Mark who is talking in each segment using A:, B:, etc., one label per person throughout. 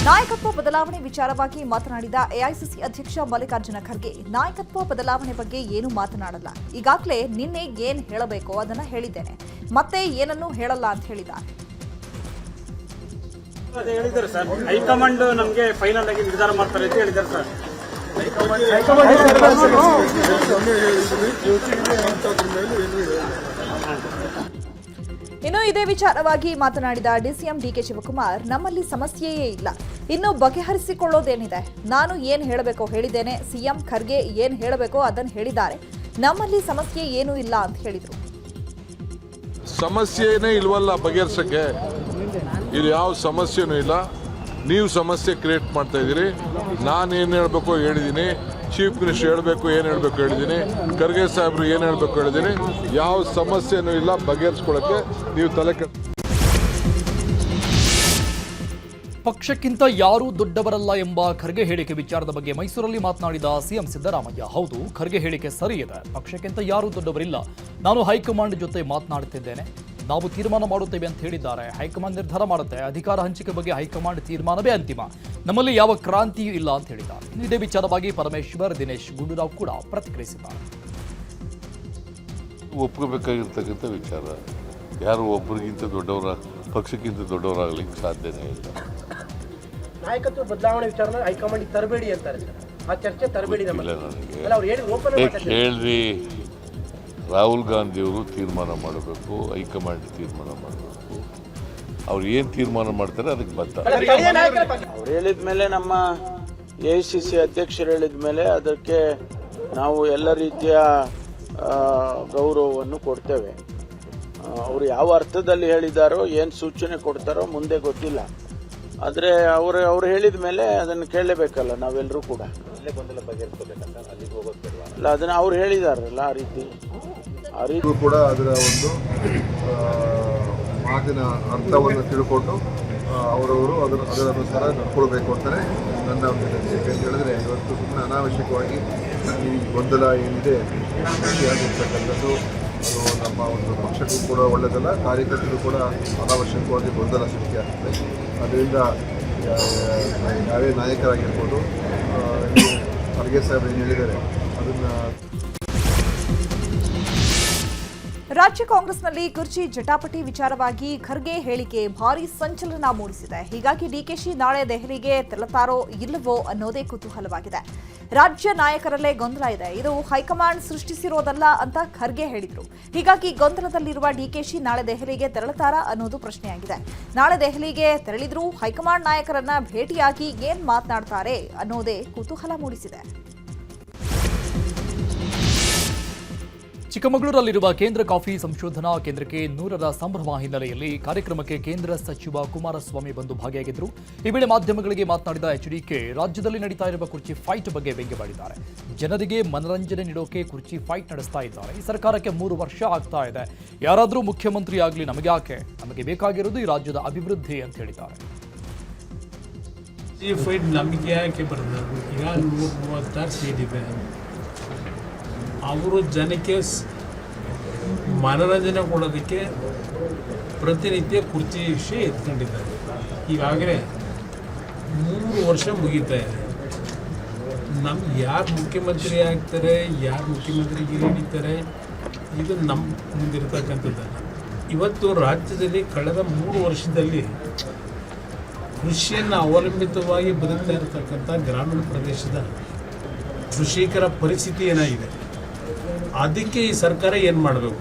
A: ನಾಯಕತ್ವ ಬದಲಾವಣೆ ವಿಚಾರವಾಗಿ ಮಾತನಾಡಿದ ಎಐಸಿಸಿ ಅಧ್ಯಕ್ಷ ಮಲ್ಲಿಕಾರ್ಜುನ ಖರ್ಗೆ ನಾಯಕತ್ವ ಬದಲಾವಣೆ ಬಗ್ಗೆ ಏನು ಮಾತನಾಡಲ್ಲ. ಈಗಾಗಲೇ ನಿನ್ನೆ ಏನ್ ಹೇಳಬೇಕೋ ಅದನ್ನ ಹೇಳಿದ್ದೇನೆ, ಮತ್ತೆ ಏನನ್ನೂ ಹೇಳಲ್ಲ ಅಂತ ಹೇಳಿದ್ದಾರೆ.
B: ಹೇಳಿದ್ದಾರೆ ಸರ್, ಹೈಕಮಾಂಡ್ ನಮಗೆ ಫೈನಲ್ ಆಗಿ ನಿರ್ಧಾರ ಮಾಡ್ತಾರೆ ಅಂತ ಹೇಳಿದ್ದಾರೆ ಸರ್.
A: ಇನ್ನು ಇದೇ ವಿಚಾರವಾಗಿ ಮಾತನಾಡಿದ ಡಿಸಿಎಂ ಡಿಕೆ ಶಿವಕುಮಾರ್, ನಮ್ಮಲ್ಲಿ ಸಮಸ್ಯೆಯೇ ಇಲ್ಲ, ಇನ್ನು ಬಗೆಹರಿಸಿಕೊಳ್ಳೋದೇನಿದೆ. ನಾನು ಏನ್ ಹೇಳಬೇಕೋ ಹೇಳಿದ್ದೇನೆ, ಸಿಎಂ ಖರ್ಗೆ ಏನ್ ಹೇಳಬೇಕೋ ಅದನ್ನು ಹೇಳಿದ್ದಾರೆ, ನಮ್ಮಲ್ಲಿ ಸಮಸ್ಯೆ ಏನೂ ಇಲ್ಲ ಅಂತ ಹೇಳಿದರು.
C: ಸಮಸ್ಯೆನೇ ಇಲ್ವಲ್ಲ ಬಗೆಹರಿಸಕ್ಕೆ, ಇಲ್ಲಿ ಯಾವ ಸಮಸ್ಯೆನೂ ಇಲ್ಲ. ನೀವು ಸಮಸ್ಯೆ ಕ್ರಿಯೇಟ್ ಮಾಡ್ತಾ ಇದ್ದೀರಿ. ನಾನು ಏನು ಹೇಳಬೇಕು ಹೇಳಿದ್ದೀನಿ, ಚೀಫ್ ಮಿನಿಸ್ಟರ್ ಹೇಳಬೇಕು ಏನು ಹೇಳಬೇಕು ಹೇಳಿದ್ದೀನಿ, ಖರ್ಗೆ ಸಾಹೇಬರು ಏನು ಹೇಳಬೇಕು ಹೇಳಿದ್ದೀನಿ. ಯಾವ ಸಮಸ್ಯೆನೂ ಇಲ್ಲ, ಬಗೆಹರಿಸ್ಕೊಳ್ಳೋಕ್ಕೆ ನೀವು ತಲೆ
D: ಪಕ್ಷಕ್ಕಿಂತ ಯಾರೂ ದೊಡ್ಡವರಲ್ಲ ಎಂಬ ಖರ್ಗೆ ಹೇಳಿಕೆ ವಿಚಾರದ ಬಗ್ಗೆ ಮೈಸೂರಲ್ಲಿ ಮಾತನಾಡಿದ ಸಿಎಂ ಸಿದ್ದರಾಮಯ್ಯ, ಹೌದು, ಖರ್ಗೆ ಹೇಳಿಕೆ ಸರಿ ಇದೆ. ಪಕ್ಷಕ್ಕಿಂತ ಯಾರೂ ದೊಡ್ಡವರಿಲ್ಲ. ನಾನು ಹೈಕಮಾಂಡ್ ಜೊತೆ ಮಾತನಾಡುತ್ತಿದ್ದೇನೆ, ನಾವು ತೀರ್ಮಾನ ಮಾಡುತ್ತೇವೆ ಅಂತ ಹೇಳಿದ್ದಾರೆ. ಹೈಕಮಾಂಡ್ ನಿರ್ಧಾರ ಮಾಡುತ್ತೆ. ಅಧಿಕಾರ ಹಂಚಿಕೆ ಬಗ್ಗೆ ಹೈಕಮಾಂಡ್ ತೀರ್ಮಾನವೇ ಅಂತಿಮ. ನಮ್ಮಲ್ಲಿ ಯಾವ ಕ್ರಾಂತಿಯೂ ಇಲ್ಲ ಅಂತ ಹೇಳಿದ್ದಾರೆ. ಇದೇ ವಿಚಾರವಾಗಿ ಪರಮೇಶ್ವರ್, ದಿನೇಶ್ ಗುಂಡೂರಾವ್ ಕೂಡ ಪ್ರತಿಕ್ರಿಯಿಸಿದ್ದಾರೆ.
C: ಒಪ್ಕೋಬೇಕಾಗಿರ್ತಕ್ಕಂಥ ವಿಚಾರ. ಯಾರು ಒಬ್ಬರಿಗಿಂತ ದೊಡ್ಡವರ, ಪಕ್ಷಕ್ಕಿಂತ ದೊಡ್ಡವರಾಗಲಿಕ್ಕೆ ಸಾಧ್ಯನೇ ಇಲ್ಲ.
E: ನಾಯಕತ್ವ ಬದಲಾವಣೆ ವಿಚಾರ ಹೈಕಮಾಂಡ್ ತರಬೇಡಿ ಅಂತಾರೆ ಸರ್. ಆ ಚರ್ಚೆ ತರಬೇಡಿ
C: ನನಗೆ ಹೇಳ್ರಿ. ರಾಹುಲ್ ಗಾಂಧಿಯವರು ತೀರ್ಮಾನ ಮಾಡಬೇಕು, ಹೈಕಮಾಂಡ್ ತೀರ್ಮಾನ ಮಾಡಬೇಕು. ಅವ್ರು ಏನು ತೀರ್ಮಾನ ಮಾಡ್ತಾರೆ ಅದಕ್ಕೆ ಬದ್ಧ.
F: ಅವ್ರು ಹೇಳಿದ ಮೇಲೆ, ನಮ್ಮ ಎಐಸಿಸಿ ಅಧ್ಯಕ್ಷರು ಹೇಳಿದ ಮೇಲೆ ಅದಕ್ಕೆ ನಾವು ಎಲ್ಲ ರೀತಿಯ ಗೌರವವನ್ನು ಕೊಡ್ತೇವೆ. ಅವರು ಯಾವ ಅರ್ಥದಲ್ಲಿ ಹೇಳಿದಾರೋ, ಏನು ಸೂಚನೆ ಕೊಡ್ತಾರೋ ಮುಂದೆ ಗೊತ್ತಿಲ್ಲ. ಆದರೆ ಅವರು ಹೇಳಿದ ಮೇಲೆ ಅದನ್ನು ಕೇಳಲೇಬೇಕಲ್ಲ ನಾವೆಲ್ಲರೂ ಕೂಡ. ಅಲ್ಲ, ಅದನ್ನು ಅವ್ರು ಹೇಳಿದಾರಲ್ಲ, ಆ ರೀತಿ
G: ಕೂಡ ಅದರ ಒಂದು ಮಾತಿನ ಅರ್ಥವನ್ನು ತಿಳ್ಕೊಂಡು ಅವರವರು ಅದರ ಅನುಸಾರ ನಡ್ಕೊಳ್ಬೇಕು ಅಂತಾನೆ ನನ್ನ ಒಂದು ಯಾಕೆಂತ ಹೇಳಿದ್ರೆ, ಇವತ್ತು ಸುಮ್ಮನೆ ಅನಾವಶ್ಯಕವಾಗಿ ಈ ಗೊಂದಲ ಏನಿದೆ ಸೃಷ್ಟಿಯಾಗಿರ್ತಕ್ಕಂಥದ್ದು ಅದು ನಮ್ಮ ಒಂದು ಪಕ್ಷಕ್ಕೂ ಕೂಡ ಒಳ್ಳೆಯದಲ್ಲ, ಕಾರ್ಯಕರ್ತರು ಕೂಡ ಅನಾವಶ್ಯಕವಾಗಿ ಗೊಂದಲ ಸೃಷ್ಟಿಯಾಗ್ತದೆ. ಅದರಿಂದ ಯಾವೇ ನಾಯಕರಾಗಿರ್ಬೋದು, ಖರ್ಗೆ ಸಾಹೇಬರು ಏನು ಹೇಳಿದ್ದಾರೆ ಅದನ್ನು.
A: ರಾಜ್ಯ ಕಾಂಗ್ರೆಸ್ನಲ್ಲಿ ಕುರ್ಚಿ ಜಟಾಪಟಿ ವಿಚಾರವಾಗಿ ಖರ್ಗೆ ಹೇಳಿಕೆ ಭಾರೀ ಸಂಚಲನ ಮೂಡಿಸಿದೆ. ಹೀಗಾಗಿ ಡಿಕೆಶಿ ನಾಳೆ ದೆಹಲಿಗೆ ತೆರಳುತ್ತಾರೋ ಇಲ್ಲವೋ ಅನ್ನೋದೇ ಕುತೂಹಲವಾಗಿದೆ. ರಾಜ್ಯ ನಾಯಕರಲ್ಲೇ ಗೊಂದಲ ಇದೆ, ಇದು ಹೈಕಮಾಂಡ್ ಸೃಷ್ಟಿಸಿರೋದಲ್ಲ ಅಂತ ಖರ್ಗೆ ಹೇಳಿದ್ರು. ಹೀಗಾಗಿ ಗೊಂದಲದಲ್ಲಿರುವ ಡಿಕೆಶಿ ನಾಳೆ ದೆಹಲಿಗೆ ತೆರಳುತ್ತಾರಾ ಅನ್ನೋದು ಪ್ರಶ್ನೆಯಾಗಿದೆ. ನಾಳೆ ದೆಹಲಿಗೆ ತೆರಳಿದ್ರೂ ಹೈಕಮಾಂಡ್ ನಾಯಕರನ್ನ ಭೇಟಿಯಾಗಿ ಏನ್ ಮಾತನಾಡ್ತಾರೆ ಅನ್ನೋದೇ ಕುತೂಹಲ ಮೂಡಿಸಿದೆ.
D: ಚಿಕ್ಕಮಗಳೂರಲ್ಲಿರುವ ಕೇಂದ್ರ ಕಾಫಿ ಸಂಶೋಧನಾ ಕೇಂದ್ರಕ್ಕೆ 100ರ ಸಂಭ್ರಮ ಹಿನ್ನೆಲೆಯಲ್ಲಿ ಕಾರ್ಯಕ್ರಮಕ್ಕೆ ಕೇಂದ್ರ ಸಚಿವ ಕುಮಾರಸ್ವಾಮಿ ಬಂದು ಭಾಗಿಯಾಗಿದ್ದರು. ಈ ವೇಳೆ ಮಾಧ್ಯಮಗಳಿಗೆ ಮಾತನಾಡಿದ ಎಚ್ಡಿಕೆ, ರಾಜ್ಯದಲ್ಲಿ ನಡೀತಾ ಇರುವ ಕುರ್ಚಿ ಫೈಟ್ ಬಗ್ಗೆ ವ್ಯಂಗ್ಯವಾಡಿದ್ದಾರೆ. ಜನರಿಗೆ ಮನರಂಜನೆ ನೀಡೋಕೆ ಕುರ್ಚಿ ಫೈಟ್ ನಡೆಸ್ತಾ ಇದ್ದಾರೆ. ಈ ಸರ್ಕಾರಕ್ಕೆ 3 ವರ್ಷ ಆಗ್ತಾ ಇದೆ, ಯಾರಾದರೂ ಮುಖ್ಯಮಂತ್ರಿ ಆಗಲಿ ನಮಗೆ ಯಾಕೆ, ನಮಗೆ ಬೇಕಾಗಿರೋದು ಈ ರಾಜ್ಯದ ಅಭಿವೃದ್ಧಿ ಅಂತ ಹೇಳಿದ್ದಾರೆ.
H: ಈ ಫೈಟ್ ನಮಗೆ ಯಾಕೆ ಬರ್ತದೆ? ಈಗ 136 ಸೀಟ್ ಇದೆ. ಅವರು ಜನಕ್ಕೆ ಮನರಂಜನೆ ಕೊಡೋದಕ್ಕೆ ಪ್ರತಿನಿತ್ಯ ಕುರ್ಚಿ ವಿಷಯ ಎತ್ಕೊಂಡಿದ್ದಾರೆ. ಈಗಾಗಲೇ 3 ವರ್ಷ ಮುಗೀತಾ ಇದೆ. ಯಾರು ಮುಖ್ಯಮಂತ್ರಿ ಆಗ್ತಾರೆ, ಯಾರು ಮುಖ್ಯಮಂತ್ರಿಗೆ ಹಿಡಿತಾರೆ, ಇದು ನಮ್ಮ ಮುಂದಿರ್ತಕ್ಕಂಥದ್ದಲ್ಲ. ಇವತ್ತು ರಾಜ್ಯದಲ್ಲಿ ಕಳೆದ 3 ವರ್ಷದಲ್ಲಿ ಕೃಷಿಯನ್ನು ಅವಲಂಬಿತವಾಗಿ ಬದುಕ್ತಾ ಇರತಕ್ಕಂಥ ಗ್ರಾಮೀಣ ಪ್ರದೇಶದ ಕೃಷಿಕರ ಪರಿಸ್ಥಿತಿ ಏನಾಗಿದೆ, ಅದಕ್ಕೆ ಈ ಸರ್ಕಾರ ಏನು ಮಾಡಬೇಕು?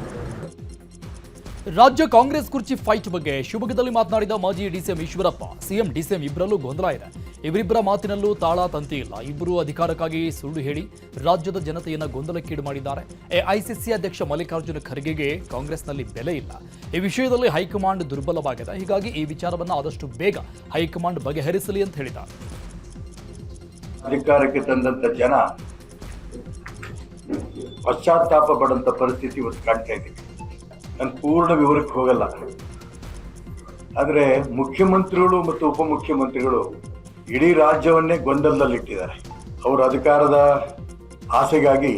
D: ರಾಜ್ಯ ಕಾಂಗ್ರೆಸ್ ಕುರ್ಚಿ ಫೈಟ್ ಬಗ್ಗೆ ಶಿವಮೊಗ್ಗದಲ್ಲಿ ಮಾತನಾಡಿದ ಮಾಜಿ ಡಿಸಿಎಂ ಈಶ್ವರಪ್ಪ, ಸಿಎಂ ಡಿಸಿಎಂ ಇಬ್ಬರಲ್ಲೂ ಗೊಂದಲ ಇದೆ, ಇವರಿಬ್ಬರ ಮಾತಿನಲ್ಲೂ ತಾಳ ತಂತಿ ಇಲ್ಲ. ಇಬ್ಬರು ಅಧಿಕಾರಕ್ಕಾಗಿ ಸುಳ್ಳು ಹೇಳಿ ರಾಜ್ಯದ ಜನತೆಯನ್ನು ಗೊಂದಲಕ್ಕೀಡು ಮಾಡಿದ್ದಾರೆ. ಎಐಸಿಸಿ ಅಧ್ಯಕ್ಷ ಮಲ್ಲಿಕಾರ್ಜುನ ಖರ್ಗೆಗೆ ಕಾಂಗ್ರೆಸ್ನಲ್ಲಿ ಬೆಲೆ ಇಲ್ಲ. ಈ ವಿಷಯದಲ್ಲಿ ಹೈಕಮಾಂಡ್ ದುರ್ಬಲವಾಗಿದೆ. ಹೀಗಾಗಿ ಈ ವಿಚಾರವನ್ನು ಆದಷ್ಟು ಬೇಗ ಹೈಕಮಾಂಡ್ ಬಗೆಹರಿಸಲಿ ಅಂತ ಹೇಳಿದ್ದಾರೆ.
I: ಅಧಿಕಾರಕ್ಕೆ ತಂದಂತ ಜನ ಪಶ್ಚಾತ್ತಾಪ ಪಡುವಂತ ಪರಿಸ್ಥಿತಿ ಇವತ್ತು ಕಾಣ್ತಾ ಇದೆ. ನಾನು ಪೂರ್ಣ ವಿವರಕ್ಕೆ ಹೋಗಲ್ಲ, ಆದರೆ ಮುಖ್ಯಮಂತ್ರಿಗಳು ಮತ್ತು ಉಪಮುಖ್ಯಮಂತ್ರಿಗಳು ಇಡೀ ರಾಜ್ಯವನ್ನೇ ಗೊಂದಲದಲ್ಲಿಟ್ಟಿದ್ದಾರೆ. ಅವರು ಅಧಿಕಾರದ ಆಸೆಗಾಗಿ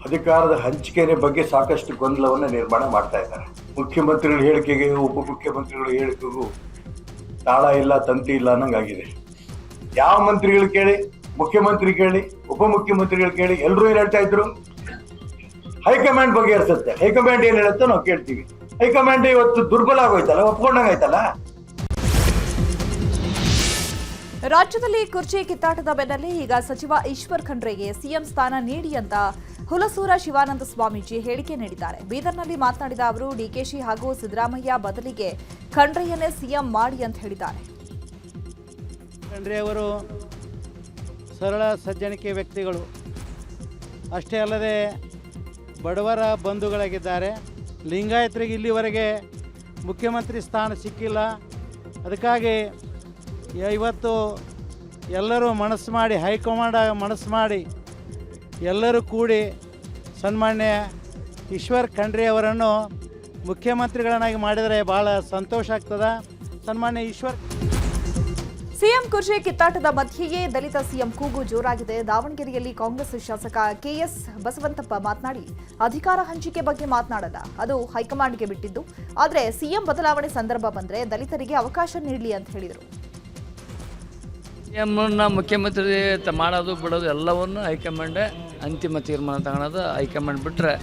I: ಅಧಿಕಾರದ ಹಂಚಿಕೆ ಬಗ್ಗೆ ಸಾಕಷ್ಟು ಗೊಂದಲವನ್ನು ನಿರ್ಮಾಣ ಮಾಡ್ತಾ ಇದ್ದಾರೆ. ಮುಖ್ಯಮಂತ್ರಿಗಳ ಹೇಳಿಕೆಗೆ ಉಪಮುಖ್ಯಮಂತ್ರಿಗಳ ಹೇಳಿಕೆಗೂ ತಾಳ ಇಲ್ಲ, ತಂತಿ ಇಲ್ಲ ಅನ್ನಂಗಾಗಿದೆ. ಯಾವ ಮಂತ್ರಿಗಳು ಕೇಳಿ, ಮುಖ್ಯಮಂತ್ರಿ ಕೇಳಿ, ಉಪಮುಖ್ಯಮಂತ್ರಿಗಳು ಕೇಳಿ, ಎಲ್ಲರೂ ಏನ್ ಹೇಳ್ತಾ ಇದ್ರು? ಹೈಕಮಾಂಡ್ ಬಗೆಹರಿಸುತ್ತೆ. ಹೈಕಮಾಂಡ್ ಏನ್ ಹೇಳುತ್ತೋ ನಾವು ಕೇಳ್ತೀವಿ. ಹೈಕಮಾಂಡ್ ಇವತ್ತು ದುರ್ಬಲ ಆಗೋಯ್ತಲ್ಲ, ಒಪ್ಕೊಂಡಂಗಾಯ್ತಲ್ಲ.
A: ರಾಜ್ಯದಲ್ಲಿ ಕುರ್ಚಿ ಕಿತ್ತಾಟದ ಬೆನ್ನಲ್ಲೇ ಈಗ ಸಚಿವ ಈಶ್ವರ್ ಖಂಡ್ರೆಗೆ ಸಿಎಂ ಸ್ಥಾನ ನೀಡಿ ಅಂತ ಹುಲಸೂರ ಶಿವಾನಂದ ಸ್ವಾಮೀಜಿ ಹೇಳಿಕೆ ನೀಡಿದ್ದಾರೆ. ಬೀದರ್ನಲ್ಲಿ ಮಾತನಾಡಿದ ಅವರು ಡಿಕೆಶಿ ಹಾಗೂ ಸಿದ್ದರಾಮಯ್ಯ ಬದಲಿಗೆ ಖಂಡ್ರೆಯನ್ನೇ ಸಿಎಂ ಮಾಡಿ ಅಂತ ಹೇಳಿದ್ದಾರೆ.
J: ಖಂಡ್ರೆ ಅವರು ಸರಳ ಸಜ್ಜನಿಕೆ ವ್ಯಕ್ತಿಗಳು ಅಷ್ಟೇ ಅಲ್ಲದೆ ಬಡವರ ಬಂಧುಗಳಾಗಿದ್ದಾರೆ. ಲಿಂಗಾಯತರಿಗೆ ಇಲ್ಲಿವರೆಗೆ ಮುಖ್ಯಮಂತ್ರಿ ಸ್ಥಾನ ಸಿಕ್ಕಿಲ್ಲ. ಅದಕ್ಕಾಗಿ ಇವತ್ತು ಎಲ್ಲರೂ ಮನಸ್ಸು ಮಾಡಿ, ಹೈಕಮಾಂಡ್ ಮನಸ್ಸು ಮಾಡಿ ಎಲ್ಲರೂ ಕೂಡಿ ಸನ್ಮಾನ್ಯ ಈಶ್ವರ್ ಖಂಡ್ರೆ ಅವರನ್ನು ಮುಖ್ಯಮಂತ್ರಿಗಳನ್ನಾಗಿ ಮಾಡಿದರೆ ಭಾಳ ಸಂತೋಷ ಆಗ್ತದೆ. ಸನ್ಮಾನ್ಯ ಈಶ್ವರ್
A: ಸಿಎಂ ಕುರ್ಚಿ ಕಿತ್ತಾಟದ ಮಧ್ಯೆಯೇ ದಲಿತ ಸಿಎಂ ಕೂಗು ಜೋರಾಗಿದೆ. ದಾವಣಗೆರೆಯಲ್ಲಿ ಕಾಂಗ್ರೆಸ್ ಶಾಸಕ ಕೆಎಸ್ ಬಸವಂತಪ್ಪ ಮಾತನಾಡಿ ಅಧಿಕಾರ ಹಂಚಿಕೆ ಬಗ್ಗೆ ಮಾತನಾಡಲ್ಲ, ಅದು ಹೈಕಮಾಂಡ್ಗೆ ಬಿಟ್ಟಿದ್ದು. ಆದರೆ ಸಿಎಂ ಬದಲಾವಣೆ ಸಂದರ್ಭ ಬಂದರೆ ದಲಿತರಿಗೆ ಅವಕಾಶ ನೀಡಲಿ ಅಂತ ಹೇಳಿದರು.
K: ಸಿಎಂನ ಮುಖ್ಯಮಂತ್ರಿ ಮಾಡೋದು ಬಿಡೋದು ಎಲ್ಲವನ್ನು ಹೈಕಮಾಂಡೇ ಅಂತಿಮ ತೀರ್ಮಾನ ತಗೊಳ್ಳೋದು. ಹೈಕಮಾಂಡ್ ಬಿಟ್ಟರೆ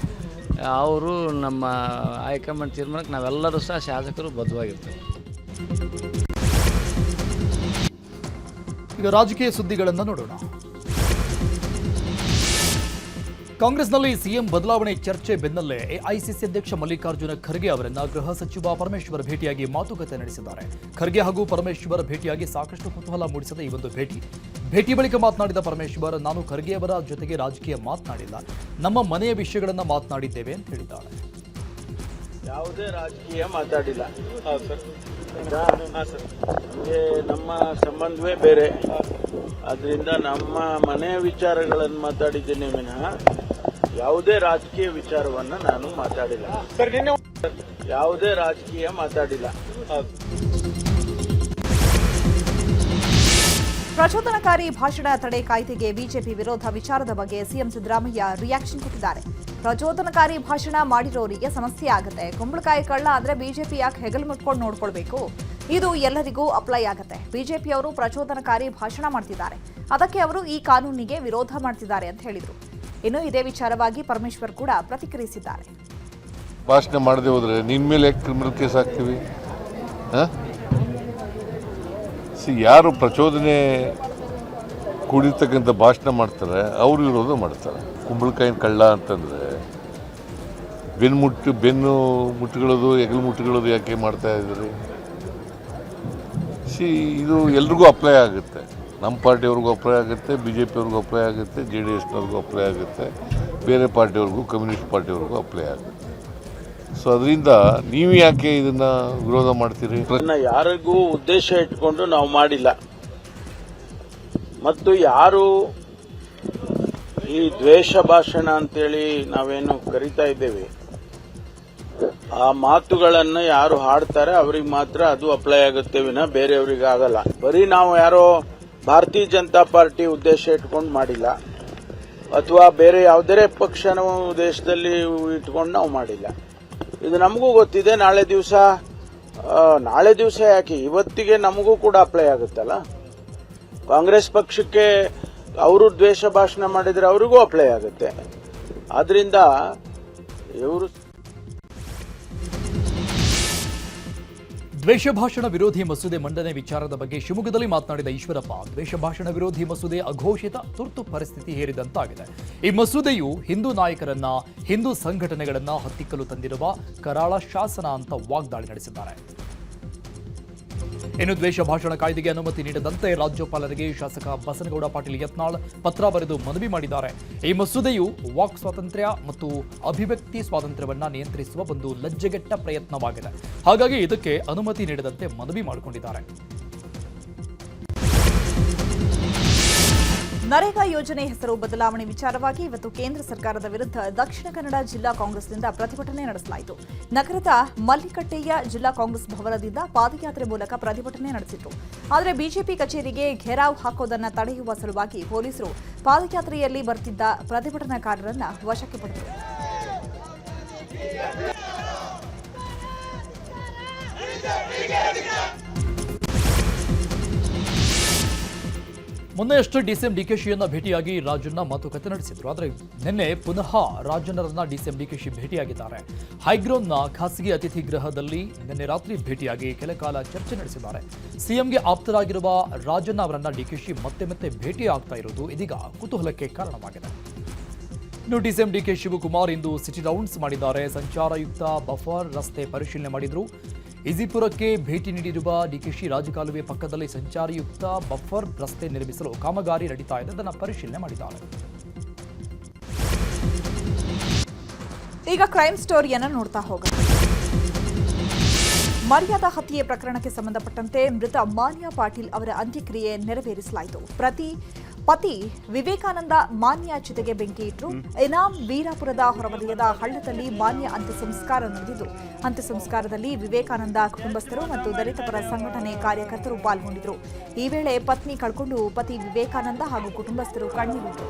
K: ಅವರು ನಮ್ಮ ಹೈಕಮಾಂಡ್ ತೀರ್ಮಾನಕ್ಕೆ ನಾವೆಲ್ಲರೂ ಸಹ ಶಾಸಕರು ಬದ್ಧವಾಗಿರ್ತೇವೆ.
D: ಈಗ ರಾಜಕೀಯ ಸುದ್ದಿಗಳನ್ನು ನೋಡೋಣ. ಕಾಂಗ್ರೆಸ್ನಲ್ಲಿ ಸಿಎಂ ಬದಲಾವಣೆ ಚರ್ಚೆ ಬೆನ್ನಲ್ಲೇ ಎಐಸಿಸಿ ಅಧ್ಯಕ್ಷ ಮಲ್ಲಿಕಾರ್ಜುನ ಖರ್ಗೆ ಅವರನ್ನ ಗೃಹ ಸಚಿವ ಪರಮೇಶ್ವರ್ ಭೇಟಿಯಾಗಿ ಮಾತುಕತೆ ನಡೆಸಿದ್ದಾರೆ. ಖರ್ಗೆ ಹಾಗೂ ಪರಮೇಶ್ವರ್ ಭೇಟಿಯಾಗಿ ಸಾಕಷ್ಟು ಕುತೂಹಲ ಮೂಡಿಸಿದ ಈ ಒಂದು ಭೇಟಿ ಬಳಿಕ ಮಾತನಾಡಿದ ಪರಮೇಶ್ವರ್, ನಾನು ಖರ್ಗೆ ಅವರ ಜೊತೆಗೆ ರಾಜಕೀಯ ಮಾತನಾಡಿಲ್ಲ, ನಮ್ಮ ಮನೆಯ ವಿಷಯಗಳನ್ನು ಮಾತನಾಡಿದ್ದೇವೆ ಅಂತ ಹೇಳಿದ್ದಾರೆ.
F: ಯಾವುದೇ ರಾಜಕೀಯ ಮಾತಾಡಿಲ್ಲ. ನಮಗೆ ನಮ್ಮ ಸಂಬಂಧವೇ ಬೇರೆ. ಅದರಿಂದ ನಮ್ಮ ಮನೆಯ ವಿಚಾರಗಳನ್ನು ಮಾತಾಡಿದ್ದೇನೆ ವಿನಃ ಯಾವುದೇ ರಾಜಕೀಯ ವಿಚಾರವನ್ನು ನಾನು ಮಾತಾಡಿಲ್ಲ. ಯಾವುದೇ ರಾಜಕೀಯ ಮಾತಾಡಿಲ್ಲ.
A: ಪ್ರಚೋದನಕಾರಿ ಭಾಷಣ ತಡೆ ಕಾಯ್ದೆಗೆ ಬಿಜೆಪಿ ವಿರೋಧ ವಿಚಾರದ ಬಗ್ಗೆ ಸಿಎಂ ಸಿದ್ದರಾಮಯ್ಯ ರಿಯಾಕ್ಷನ್ ಕೊಟ್ಟಿದ್ದಾರೆ. ಪ್ರಚೋದನಕಾರಿ ಭಾಷಣ ಮಾಡಿರೋರಿಗೆ ಸಮಸ್ಯೆ ಆಗುತ್ತೆ. ಕುಂಬಳಕಾಯಿ ಕಳ್ಳ ಅಂದ್ರೆ ಬಿಜೆಪಿ ಯಾಕೆ ಹೆಗಲು ಮುಟ್ಕೊಂಡು ನೋಡ್ಕೊಳ್ಬೇಕು? ಇದು ಎಲ್ಲರಿಗೂ ಅಪ್ಲೈ ಆಗುತ್ತೆ. ಬಿಜೆಪಿಯವರು ಪ್ರಚೋದನಕಾರಿ ಭಾಷಣ ಮಾಡ್ತಿದ್ದಾರೆ, ಅದಕ್ಕೆ ಅವರು ಈ ಕಾನೂನಿಗೆ ವಿರೋಧ ಮಾಡ್ತಿದ್ದಾರೆ ಅಂತ ಹೇಳಿದರು. ಇನ್ನು ಇದೇ ವಿಚಾರವಾಗಿ ಪರಮೇಶ್ವರ್ ಕೂಡ ಪ್ರತಿಕ್ರಿಯಿಸಿದ್ದಾರೆ.
C: ಭಾಷಣ ಮಾಡದೆ ಹೋದ್ರೆ ನಿನ್ ಮೇಲೆ ಕ್ರಿಮಿನಲ್ ಕೇಸ್ ಹಾಕ್ತೀವಿ. ಯಾರು ಪ್ರಚೋದನೆ ಕೂಡಿರ್ತಕ್ಕಂಥ ಭಾಷಣ ಮಾಡ್ತಾರೆ ಅವರು ವಿರೋಧ ಮಾಡ್ತಾರೆ. ಕುಂಬಳಕಾಯಿನ ಕಳ್ಳ ಅಂತಂದರೆ ಬೆನ್ನು ಮುಟ್ಟುಗಳದು, ಹೆಗಲು ಮುಟ್ಟುಗಳದು ಯಾಕೆ ಮಾಡ್ತಾ ಇದ್ದೀರಿ? ಇದು ಎಲ್ರಿಗೂ ಅಪ್ಲೈ ಆಗುತ್ತೆ. ನಮ್ಮ ಪಾರ್ಟಿಯವ್ರಿಗೂ ಅಪ್ಲೈ ಆಗುತ್ತೆ, BJP-ಅವ್ರಿಗೂ ಅಪ್ಲೈ ಆಗುತ್ತೆ, JDS-ನವ್ರಿಗೂ ಅಪ್ಲೈ ಆಗುತ್ತೆ, ಬೇರೆ ಪಾರ್ಟಿಯವ್ರಿಗೂ, ಕಮ್ಯುನಿಸ್ಟ್ ಪಾರ್ಟಿಯವ್ರಿಗೂ ಅಪ್ಲೈ ಆಗುತ್ತೆ. ಸೊ ಅದರಿಂದ ನೀವು ಯಾಕೆ ಇದನ್ನ ವಿರೋಧ ಮಾಡ್ತೀರಿ?
F: ಯಾರಿಗೂ ಉದ್ದೇಶ ಇಟ್ಕೊಂಡು ನಾವು ಮಾಡಿಲ್ಲ. ಮತ್ತು ಯಾರು ಈ ದ್ವೇಷ ಭಾಷಣ ಅಂತೇಳಿ ನಾವೇನು ಕರಿತಾ ಇದ್ದೇವೆ, ಆ ಮಾತುಗಳನ್ನು ಯಾರು ಹಾಡ್ತಾರೆ ಅವ್ರಿಗೆ ಮಾತ್ರ ಅದು ಅಪ್ಲೈ ಆಗುತ್ತೆ ವಿನ ಬೇರೆಯವ್ರಿಗೆ ಆಗಲ್ಲ. ಬರೀ ನಾವು ಯಾರೋ ಭಾರತೀಯ ಜನತಾ ಪಾರ್ಟಿ ಉದ್ದೇಶ ಇಟ್ಕೊಂಡು ಮಾಡಿಲ್ಲ, ಅಥವಾ ಬೇರೆ ಯಾವುದೇ ಪಕ್ಷನ ದೇಶದಲ್ಲಿ ಇಟ್ಕೊಂಡು ನಾವು ಮಾಡಿಲ್ಲ. ಇದು ನಮಗೂ ಗೊತ್ತಿದೆ. ನಾಳೆ ದಿವಸ ಯಾಕೆ ಇವತ್ತಿಗೆ ನಮಗೂ ಕೂಡ ಅಪ್ಲೈ ಆಗುತ್ತಲ್ಲ. ಕಾಂಗ್ರೆಸ್ ಪಕ್ಷಕ್ಕೆ ಅವರು ದ್ವೇಷ ಭಾಷಣ ಮಾಡಿದ್ರೆ ಅವರಿಗೂ ಅಪ್ಲೈ ಆಗುತ್ತೆ. ಆದ್ರಿಂದ ಇವರು
D: ದ್ವೇಷ ಭಾಷಣ ವಿರೋಧಿ ಮಸೂದೆ ಮಂಡನೆ ವಿಚಾರದ ಬಗ್ಗೆ ಶಿವಮೊಗ್ಗದಲ್ಲಿ ಮಾತನಾಡಿದ ಈಶ್ವರಪ್ಪ, ದ್ವೇಷ ಭಾಷಣ ವಿರೋಧಿ ಮಸೂದೆ ಅಘೋಷಿತ ತುರ್ತು ಪರಿಸ್ಥಿತಿ ಹೇರಿದಂತಾಗಿದೆ. ಈ ಮಸೂದೆಯು ಹಿಂದೂ ನಾಯಕರನ್ನ, ಹಿಂದೂ ಸಂಘಟನೆಗಳನ್ನ ಹತ್ತಿಕ್ಕಲು ತಂದಿರುವ ಕರಾಳ ಶಾಸನ ಅಂತ ವಾಗ್ದಾಳಿ ನಡೆಸಿದ್ದಾರೆ. ಇನ್ನು ದ್ವೇಷ ಭಾಷಣ ಕಾಯ್ದೆಗೆ ಅನುಮತಿ ನೀಡದಂತೆ ರಾಜ್ಯಪಾಲರಿಗೆ ಶಾಸಕ ಬಸನಗೌಡ ಪಾಟೀಲ್ ಯತ್ನಾಳ್ ಪತ್ರ ಬರೆದು ಮನವಿ ಮಾಡಿದ್ದಾರೆ. ಈ ಮಸೂದೆಯು ವಾಕ್ ಸ್ವಾತಂತ್ರ್ಯ ಮತ್ತು ಅಭಿವ್ಯಕ್ತಿ ಸ್ವಾತಂತ್ರ್ಯವನ್ನ ನಿಯಂತ್ರಿಸುವ ಒಂದು ಲಜ್ಜೆಗೆಟ್ಟ ಪ್ರಯತ್ನವಾಗಿದೆ. ಹಾಗಾಗಿ ಇದಕ್ಕೆ ಅನುಮತಿ ನೀಡದಂತೆ ಮನವಿ ಮಾಡಿಕೊಂಡಿದ್ದಾರೆ.
A: ನರೇಗಾ ಯೋಜನೆ ಹೆಸರು ಬದಲಾವಣೆ ವಿಚಾರವಾಗಿ ಇವತ್ತು ಕೇಂದ್ರ ಸರ್ಕಾರದ ವಿರುದ್ಧ ದಕ್ಷಿಣ ಕನ್ನಡ ಜಿಲ್ಲಾ ಕಾಂಗ್ರೆಸ್ನಿಂದ ಪ್ರತಿಭಟನೆ ನಡೆಸಲಾಯಿತು. ನಗರದ ಮಲ್ಲಿಕಟ್ಟೆಯ ಜಿಲ್ಲಾ ಕಾಂಗ್ರೆಸ್ ಭವನದಿಂದ ಪಾದಯಾತ್ರೆ ಮೂಲಕ ಪ್ರತಿಭಟನೆ ನಡೆಸಿದ್ರು. ಆದರೆ ಬಿಜೆಪಿ ಕಚೇರಿಗೆ ಘೇರಾವ್ ಹಾಕೋದನ್ನು ತಡೆಯುವ ಸಲುವಾಗಿ ಪೊಲೀಸರು ಪಾದಯಾತ್ರೆಯಲ್ಲಿ ಬರ್ತಿದ್ದ ಪ್ರತಿಭಟನಾಕಾರರನ್ನ ವಶಕ್ಕೆ ಪಡೆದರು.
D: ಮೊನ್ನೆಯಷ್ಟು ಡಿಸಿಎಂ ಡಿಕೆಶಿಯನ್ನ ಭೇಟಿಯಾಗಿ ರಾಜಣ್ಣ ಮಾತುಕತೆ ನಡೆಸಿದ್ರು. ಆದರೆ ನಿನ್ನೆ ಪುನಃ ರಾಜಣ್ಣರನ್ನ ಡಿಸಿಎಂ ಡಿಕೆಶಿ ಭೇಟಿಯಾಗಿದ್ದಾರೆ. ಹೈಗ್ರೌಂಡ್ನ ಖಾಸಗಿ ಅತಿಥಿ ಗೃಹದಲ್ಲಿ ನಿನ್ನೆ ರಾತ್ರಿ ಭೇಟಿಯಾಗಿ ಕೆಲ ಕಾಲ ಚರ್ಚೆ ನಡೆಸಿದ್ದಾರೆ. ಸಿಎಂಗೆ ಆಪ್ತರಾಗಿರುವ ರಾಜಣ್ಣ ಅವರನ್ನ ಡಿಕೆಶಿ ಮತ್ತೆ ಮತ್ತೆ ಭೇಟಿ ಆಗ್ತಾ ಇರೋದು ಇದೀಗ ಕುತೂಹಲಕ್ಕೆ ಕಾರಣವಾಗಿದೆ. ಇನ್ನು ಡಿಸಿಎಂ ಡಿಕೆ ಶಿವಕುಮಾರ್ ಇಂದು ಸಿಟಿ ರೌಂಡ್ಸ್ ಮಾಡಿದ್ದಾರೆ. ಸಂಚಾರಯುಕ್ತ ಬಫರ್ ರಸ್ತೆ ಪರಿಶೀಲನೆ ಮಾಡಿದ್ರು. ಇಜಿಪುರಕ್ಕೆ ಭೇಟಿ ನೀಡಿರುವ ಡಿಕೆಶಿ ರಾಜಕಾಲುವೆ ಪಕ್ಕದಲ್ಲಿ ಸಂಚಾರಯುಕ್ತ ಬಫರ್ ರಸ್ತೆ ನಿರ್ಮಿಸಲು ಕಾಮಗಾರಿ ನಡೀತಾ ಇದೆ, ಅದನ್ನು ಪರಿಶೀಲನೆ ಮಾಡಿದ್ದಾರೆ.
A: ಈಗ ಕ್ರೈಮ್ ಸ್ಟೋರಿಯನ್ನ ನೋಡ್ತಾ ಹೋಗೋಣ. ಮರ್ಯಾದಾ ಹತ್ಯೆ ಪ್ರಕರಣಕ್ಕೆ ಸಂಬಂಧಪಟ್ಟಂತೆ ಮೃತ ಮಾನ್ಯ ಪಾಟೀಲ್ ಅವರ ಅಂತ್ಯಕ್ರಿಯೆ ನೆರವೇರಿಸಲಾಯಿತು. ಪತಿ ವಿವೇಕಾನಂದ ಮಾನ್ಯ ಚಿತೆಗೆ ಬೆಂಕಿ ಇಟ್ಟರು. ಇನಾಂ ವೀರಾಪುರದ ಹೊರವಲಯದ ಹಳ್ಳದಲ್ಲಿ ಮಾನ್ಯ ಅಂತ್ಯಸಂಸ್ಕಾರ ನಡೆದಿದ್ದು, ಅಂತ್ಯಸಂಸ್ಕಾರದಲ್ಲಿ ವಿವೇಕಾನಂದ ಕುಟುಂಬಸ್ಥರು ಮತ್ತು ದಲಿತ ಪರ ಸಂಘಟನೆ ಕಾರ್ಯಕರ್ತರು ಪಾಲ್ಗೊಂಡಿದ್ದರು. ಈ ವೇಳೆ ಪತ್ನಿ ಕಳ್ಕೊಂಡು ಪತಿ ವಿವೇಕಾನಂದ ಹಾಗೂ ಕುಟುಂಬಸ್ಥರು ಕಣ್ಣೀರಿಟ್ಟರು.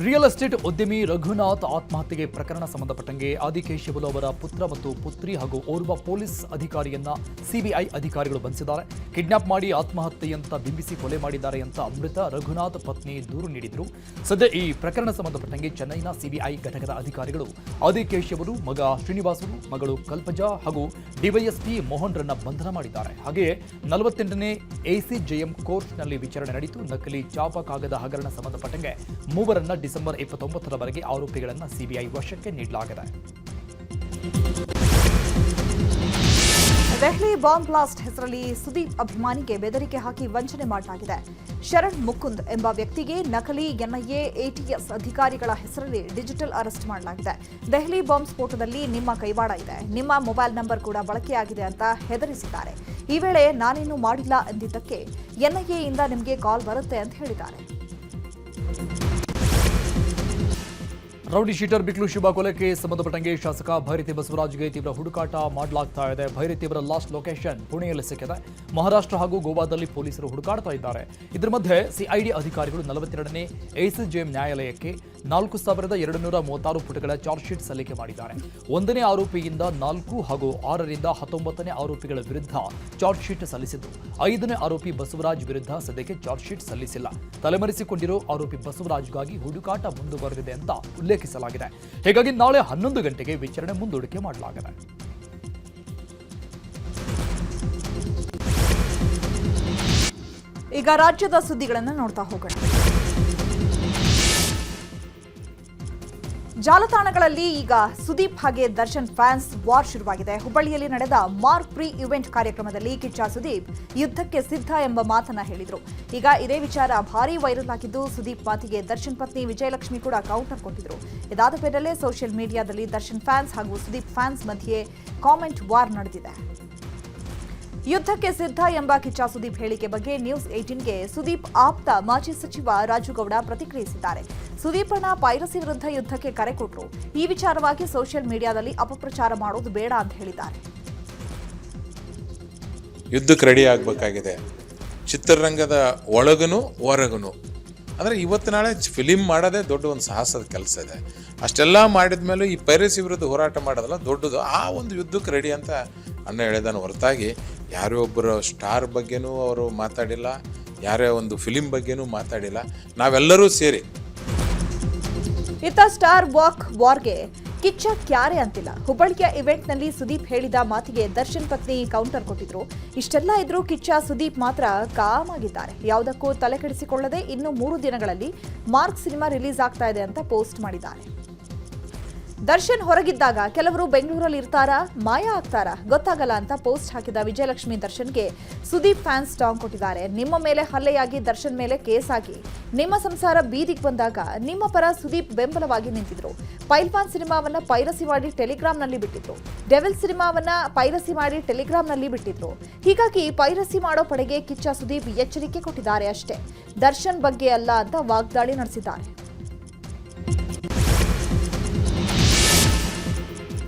D: ರಿಯಲ್ ಎಸ್ಟೇಟ್ ಉದ್ಯಮಿ ರಘುನಾಥ್ ಆತ್ಮಹತ್ಯೆಗೆ ಪ್ರಕರಣ ಸಂಬಂಧಪಟ್ಟಂಗೆ ಆದಿಕೇಶವಲು ಅವರ ಪುತ್ರ ಮತ್ತು ಪುತ್ರಿ ಹಾಗೂ ಓರ್ವ ಪೊಲೀಸ್ ಅಧಿಕಾರಿಯನ್ನ ಸಿಬಿಐ ಅಧಿಕಾರಿಗಳು ಬಂಧಿಸಿದ್ದಾರೆ. ಕಿಡ್ನಾಪ್ ಮಾಡಿ ಆತ್ಮಹತ್ಯೆಯಂತ ಬಿಂಬಿಸಿ ಕೊಲೆ ಮಾಡಿದ್ದಾರೆ ಅಂತ ಮೃತ ರಘುನಾಥ್ ಪತ್ನಿ ದೂರು ನೀಡಿದ್ರು. ಸದ್ಯ ಈ ಪ್ರಕರಣ ಸಂಬಂಧಪಟ್ಟಂಗೆ ಚೆನ್ನೈನ ಸಿಬಿಐ ಘಟಕದ ಅಧಿಕಾರಿಗಳು ಆದಿಕೇಶವಲು ಮಗ ಶ್ರೀನಿವಾಸರು, ಮಗಳು ಕಲ್ಪಜಾ ಹಾಗೂ ಡಿವೈಎಸ್ಪಿ ಮೋಹನ್ ರನ್ನ ಬಂಧನ ಮಾಡಿದ್ದಾರೆ. ಹಾಗೆಯೇ 48ನೇ ಎಸಿಜೆಎಂ ಕೋರ್ಟ್ನಲ್ಲಿ ವಿಚಾರಣೆ ನಡೆಯಿತು. ನಕಲಿ ಚಾಪ ಕಾಗದ ಹಗರಣ ಸಂಬಂಧಪಟ್ಟಂಗೆ ಮೂವರನ್ನ ಡಿಸೆಂಬರ್ 29ರವರೆಗೆ ಆರೋಪಿಗಳನ್ನು ಸಿಬಿಐ ವಶಕ್ಕೆ ನೀಡಲಾಗಿದೆ.
A: ದೆಹಲಿ ಬಾಂಬ್ ಬ್ಲಾಸ್ಟ್ ಹೆಸರಲ್ಲಿ ಸುದೀಪ್ ಅಭಿಮಾನಿಗೆ ಬೆದರಿಕೆ ಹಾಕಿ ವಂಚನೆ ಮಾಡಲಾಗಿದೆ. ಶರಣ್ ಮುಕುಂದ್ ಎಂಬ ವ್ಯಕ್ತಿಗೆ ನಕಲಿ ಎನ್ಐಎ ಎಟಿಎಸ್ ಅಧಿಕಾರಿಗಳ ಹೆಸರಲ್ಲಿ ಡಿಜಿಟಲ್ ಅರೆಸ್ಟ್ ಮಾಡಲಾಗಿದೆ. ದೆಹಲಿ ಬಾಂಬ್ ಸ್ಫೋಟದಲ್ಲಿ ನಿಮ್ಮ ಕೈವಾಡ ಇದೆ, ನಿಮ್ಮ ಮೊಬೈಲ್ ನಂಬರ್ ಕೂಡ ಬಳಕೆಯಾಗಿದೆ ಅಂತ ಹೆದರಿಸಿದ್ದಾರೆ. ಈ ವೇಳೆ ನಾನೇನು ಮಾಡಿಲ್ಲ ಎಂದಿದ್ದಕ್ಕೆ ಎನ್ಐಎಯಿಂದ ನಿಮಗೆ ಕಾಲ್ ಬರುತ್ತೆ ಅಂತ ಹೇಳಿದ್ದಾರೆ.
D: ರೌಡಿ ಶೀಟರ್ ಬಿಕ್ಲು ಶಿವ ಕೊಲೆಗೆ ಸಂಬಂಧಪಟ್ಟಂಗೆ ಶಾಸಕ ಭೈರತಿ ಬಸವರಾಜ್ಗೆ ತೀವ್ರ ಹುಡುಕಾಟ ಮಾಡಲಾಗ್ತಾ ಇದೆ. ಭೈರತಿ ಅವರ ಲಾಸ್ಟ್ ಲೊಕೇಶನ್ ಪುಣೆಯಲ್ಲಿ ಸಿಕ್ಕಿದೆ. ಮಹಾರಾಷ್ಟ್ರ ಹಾಗೂ ಗೋವಾದಲ್ಲಿ ಪೊಲೀಸರು ಹುಡುಕಾಡ್ತಾ ಇದ್ದಾರೆ. ಇದರ ಮಧ್ಯೆ ಸಿಐಡಿ ಅಧಿಕಾರಿಗಳು 42ನೇ ಎಸಿಜೆಎಂ ನ್ಯಾಯಾಲಯಕ್ಕೆ 4236 ಪುಟಗಳ ಚಾರ್ಜ್ ಶೀಟ್ ಸಲ್ಲಿಕೆ ಮಾಡಿದ್ದಾರೆ. 1ನೇ ಆರೋಪಿಯಿಂದ 4 ಹಾಗೂ 6ರಿಂದ 19ನೇ ಆರೋಪಿಗಳ ವಿರುದ್ಧ ಚಾರ್ಜ್ ಶೀಟ್ ಸಲ್ಲಿಸಿದ್ದು, 5ನೇ ಆರೋಪಿ ಬಸವರಾಜ್ ವಿರುದ್ಧ ಸದ್ಯಕ್ಕೆ ಚಾರ್ಜ್ ಶೀಟ್ ಸಲ್ಲಿಸಿಲ್ಲ. ತಲೆಮರೆಸಿಕೊಂಡಿರೋ ಆರೋಪಿ ಬಸವರಾಜ್ಗಾಗಿ ಹುಡುಕಾಟ ಮುಂದುವರೆದಿದೆ ಅಂತ ಉಲ್ಲೇಖಿಸಲಾಗಿದೆ. ಹೀಗಾಗಿ ನಾಳೆ 11 ಗಂಟೆಗೆ ವಿಚಾರಣೆ ಮುಂದೂಡಿಕೆ ಮಾಡಲಾಗಿದೆ.
A: ಈಗ ರಾಜ್ಯದ ಸುದ್ದಿಗಳನ್ನು ನೋಡ್ತಾ ಹೋಗೋಣ. ಜಾಲತಾಣಗಳಲ್ಲಿ ಈಗ ಸುದೀಪ್ ಹಾಗೆ ದರ್ಶನ್ ಫ್ಯಾನ್ಸ್ ವಾರ್ ಶುರುವಾಗಿದೆ. ಹುಬ್ಬಳ್ಳಿಯಲ್ಲಿ ನಡೆದ ಮಾರ್ಕ್ ಪ್ರೀ ಇವೆಂಟ್ ಕಾರ್ಯಕ್ರಮದಲ್ಲಿ ಕಿಚ್ಚ ಸುದೀಪ್ ಯುದ್ಧಕ್ಕೆ ಸಿದ್ಧ ಎಂಬ ಮಾತನ್ನ ಹೇಳಿದ್ರು. ಈಗ ಇದೇ ವಿಚಾರ ಭಾರೀ ವೈರಲ್ ಆಗಿದ್ದು, ಸುದೀಪ್ ಮಾತಿಗೆ ದರ್ಶನ್ ಪತ್ನಿ ವಿಜಯಲಕ್ಷ್ಮಿ ಕೂಡ ಕೌಂಟರ್ ಕೊಟ್ಟಿದ್ರು. ಇದಾದ ಬೆನ್ನಲ್ಲೇ ಸೋಷಿಯಲ್ ಮೀಡಿಯಾದಲ್ಲಿ ದರ್ಶನ್ ಫ್ಯಾನ್ಸ್ ಹಾಗೂ ಸುದೀಪ್ ಫ್ಯಾನ್ಸ್ ಮಧ್ಯೆ ಕಾಮೆಂಟ್ ವಾರ್ ನಡೆದಿದೆ. ಯುದ್ಧಕ್ಕೆ ಸಿದ್ಧ ಎಂಬ ಕಿಚ್ಚ ಸುದೀಪ್ ಹೇಳಿಕೆ ಬಗ್ಗೆ ನ್ಯೂಸ್ 18ಗೆ ಸುದೀಪ್ ಆಪ್ತ ಮಾಜಿ ಸಚಿವ ರಾಜುಗೌಡ ಪ್ರತಿಕ್ರಿಯಿಸಿದ್ದಾರೆ. ಸುದೀಪಣ್ಣ ಪೈರಸಿ ವಿರುದ್ಧ ಯುದ್ಧಕ್ಕೆ ಕರೆ ಕೊಟ್ಟರು. ಈ ವಿಚಾರವಾಗಿ ಸೋಷಿಯಲ್ ಮೀಡಿಯಾದಲ್ಲಿ ಅಪಪ್ರಚಾರ ಮಾಡೋದು ಬೇಡ ಅಂತ ಹೇಳಿದ್ದಾರೆ.
L: ಯುದ್ಧಕ್ಕೆ ರೆಡಿ ಆಗಬೇಕಾಗಿದೆ, ಚಿತ್ರರಂಗದ ಒಳಗನು ಹೊರಗನು. ಅಂದರೆ ಇವತ್ತು ನಾಳೆ ಫಿಲಿಮ್ ಮಾಡೋದೇ ದೊಡ್ಡ ಒಂದು ಸಾಹಸದ ಕೆಲಸ ಇದೆ. ಅಷ್ಟೆಲ್ಲ ಮಾಡಿದ ಮೇಲೆ ಈ ಪೈರಸಿ ವಿರುದ್ಧ ಹೋರಾಟ ಮಾಡೋದಲ್ಲ ದೊಡ್ಡದು. ಆ ಒಂದು ಯುದ್ಧಕ್ಕೆ ರೆಡಿ ಅಂತ ಅಣ್ಣ ಹೇಳಿದಾನ ಹೊರತಾಗಿ ಯಾರೇ ಒಬ್ಬರು ಸ್ಟಾರ್ ಬಗ್ಗೆನೂ ಅವರು ಮಾತಾಡಿಲ್ಲ, ಯಾರೇ ಒಂದು ಫಿಲಿಮ್ ಬಗ್ಗೆನೂ ಮಾತಾಡಿಲ್ಲ. ನಾವೆಲ್ಲರೂ ಸೇರಿ
A: ಇತ್ತ ಸ್ಟಾರ್ ವಾರ್ಗೆ ಕಿಚ್ಚ ಕ್ಯಾರೆ ಅಂತಿಲ್ಲ. ಹುಬ್ಬಳ್ಳಿಯ ಇವೆಂಟ್ನಲ್ಲಿ ಸುದೀಪ್ ಹೇಳಿದ ಮಾತಿಗೆ ದರ್ಶನ್ ಪತ್ನಿ ಕೌಂಟರ್ ಕೊಟ್ಟಿದ್ರು. ಇಷ್ಟೆಲ್ಲ ಇದ್ರೂ ಕಿಚ್ಚ ಸುದೀಪ್ ಮಾತ್ರ ಕಾಮ್ ಆಗಿದ್ದಾರೆ. ಯಾವುದಕ್ಕೂ ತಲೆ ಕೆಡಿಸಿಕೊಳ್ಳದೆ ಇನ್ನು 3 ದಿನಗಳಲ್ಲಿ ಮಾರ್ಕ್ ಸಿನಿಮಾ ರಿಲೀಸ್ ಆಗ್ತಾ ಇದೆ ಅಂತ ಪೋಸ್ಟ್ ಮಾಡಿದ್ದಾರೆ. ದರ್ಶನ್ ಹೊರಗಿದ್ದಾಗ ಕೆಲವರು ಬೆಂಗಳೂರಲ್ಲಿ ಇರ್ತಾರಾ, ಮಾಯ ಆಗ್ತಾರಾ ಗೊತ್ತಾಗಲ್ಲ ಅಂತ ಪೋಸ್ಟ್ ಹಾಕಿದ ವಿಜಯಲಕ್ಷ್ಮಿ ದರ್ಶನ್ಗೆ ಸುದೀಪ್ ಫ್ಯಾನ್ಸ್ ಟಾಂಗ್ ಕೊಟ್ಟಿದ್ದಾರೆ. ನಿಮ್ಮ ಮೇಲೆ ಹಲ್ಲೆಯಾಗಿ ದರ್ಶನ್ ಮೇಲೆ ಕೇಸ್ ಆಗಿ ನಿಮ್ಮ ಸಂಸಾರ ಬೀದಿಗೆ ಬಂದಾಗ ನಿಮ್ಮ ಪರ ಸುದೀಪ್ ಬೆಂಬಲವಾಗಿ ನಿಂತಿದ್ರು. ಪೈಲ್ವಾನ್ ಸಿನಿಮಾವನ್ನ ಪೈರಸಿ ಮಾಡಿ ಟೆಲಿಗ್ರಾಮ್ನಲ್ಲಿ ಬಿಟ್ಟಿದ್ರು. ಡೆವಿಲ್ ಸಿನಿಮಾವನ್ನ ಪೈರಸಿ ಮಾಡಿ ಟೆಲಿಗ್ರಾಮ್ನಲ್ಲಿ ಬಿಟ್ಟಿದ್ರು. ಹೀಗಾಗಿ ಪೈರಸಿ ಮಾಡೋ ಪಡೆಗೆ ಕಿಚ್ಚ ಸುದೀಪ್ ಎಚ್ಚರಿಕೆ ಕೊಟ್ಟಿದ್ದಾರೆ ಅಷ್ಟೇ, ದರ್ಶನ್ ಬಗ್ಗೆ ಅಲ್ಲ ಅಂತ ವಾಗ್ದಾಳಿ ನಡೆಸಿದ್ದಾರೆ.